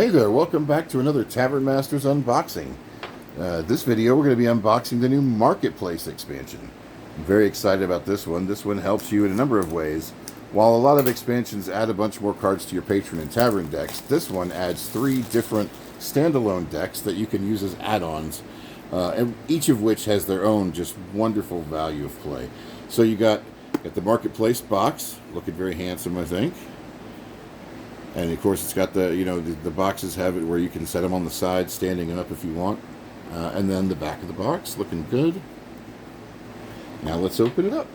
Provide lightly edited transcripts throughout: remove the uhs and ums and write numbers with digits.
Hey there, welcome back to another Tavern Masters unboxing. This video we're going to be unboxing the new Marketplace expansion. I'm very excited about this one. This one helps you in a number of ways. While a lot of expansions add a bunch more cards to your Patron and Tavern decks, this one adds 3 different standalone decks that you can use as add-ons, and each of which has their own just wonderful value of play. So you got the Marketplace box, looking very handsome, I think. And of course, it's got the boxes have it where you can set them on the side, standing up if you want. And then the back of the box, looking good. Now let's open it up.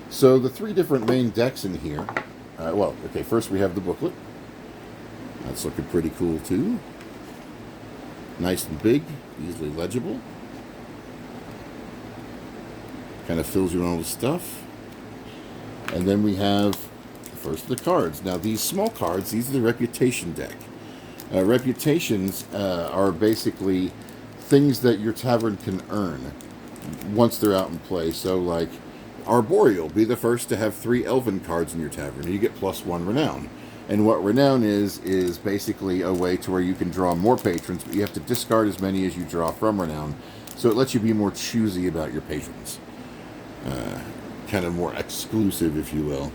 So the 3 different main decks in here. First we have the booklet. That's looking pretty cool too. Nice and big, easily legible. Kind of fills you in all the stuff. And then we have first the cards. Now these small cards, these are the Reputation deck. Reputations are basically things that your tavern can earn once they're out in play. So like Arboreal, be the first to have 3 Elven cards in your tavern. You get +1 Renown. And what Renown is basically a way to where you can draw more patrons, but you have to discard as many as you draw from Renown. So it lets you be more choosy about your patrons. Kind of more exclusive, if you will.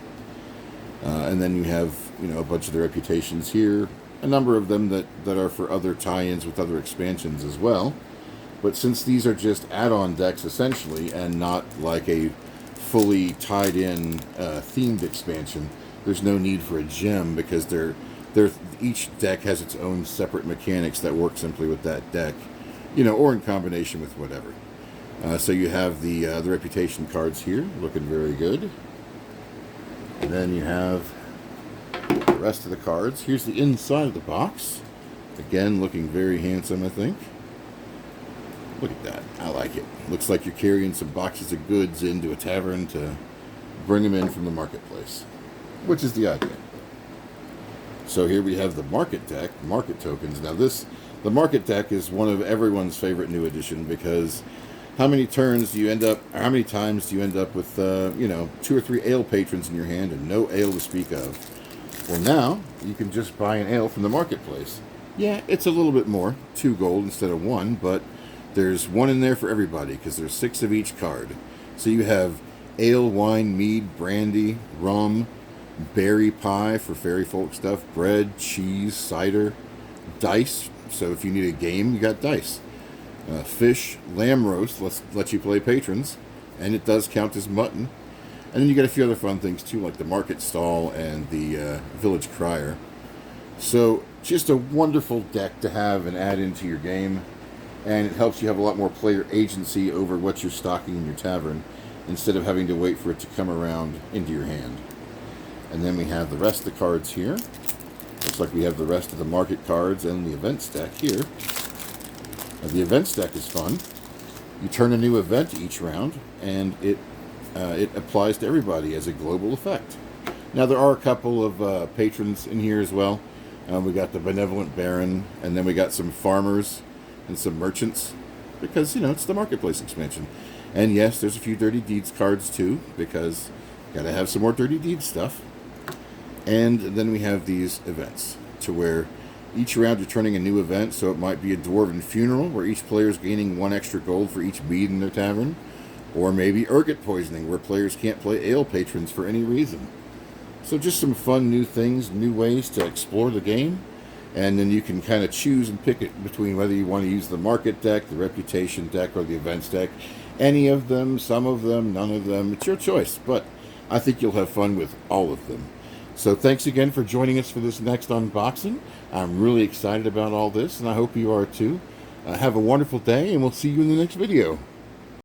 And then you have, a bunch of the reputations here. A number of them that are for other tie-ins with other expansions as well. But since these are just add-on decks, essentially, and not like a fully tied-in themed expansion, there's no need for a gem because each deck has its own separate mechanics that work simply with that deck, or in combination with whatever. So you have the reputation cards here, looking very good. And then you have the rest of the cards. Here's the inside of the box. Again, looking very handsome, I think. Look at that. I like it. Looks like you're carrying some boxes of goods into a tavern to bring them in from the marketplace, which is the idea. So here we have the market deck, market tokens. Now the market deck is one of everyone's favorite new addition because how many times do you end up with 2 or 3 ale patrons in your hand and no ale to speak of? Well, now you can just buy an ale from the marketplace. Yeah, it's a little bit more, 2 gold instead of 1, but there's 1 in there for everybody because there's 6 of each card. So you have ale, wine, mead, brandy, rum, berry pie for fairy folk stuff, bread, cheese, cider, dice. So if you need a game, you got dice. Fish, lamb roast, lets you play patrons, and it does count as mutton. And then you get a few other fun things too, like the market stall and the village crier. So just a wonderful deck to have and add into your game, and it helps you have a lot more player agency over what you're stocking in your tavern instead of having to wait for it to come around into your hand. And then we have the rest of the cards here. Looks like we have the rest of the market cards and the events deck here. The events deck is fun. You turn a new event each round, and it applies to everybody as a global effect. Now, there are a couple of patrons in here as well. We got the Benevolent Baron, and then we got some farmers and some merchants, because, it's the Marketplace expansion. And yes, there's a few Dirty Deeds cards too, because you gotta have some more Dirty Deeds stuff. And then we have these events, to where each round you're turning a new event, so it might be a Dwarven Funeral, where each player is gaining 1 extra gold for each mead in their tavern. Or maybe Ergot Poisoning, where players can't play ale patrons for any reason. So just some fun new things, new ways to explore the game. And then you can kind of choose and pick it between whether you want to use the market deck, the reputation deck, or the events deck. Any of them, some of them, none of them. It's your choice, but I think you'll have fun with all of them. So thanks again for joining us for this next unboxing. I'm really excited about all this, and I hope you are too. Have a wonderful day, and we'll see you in the next video.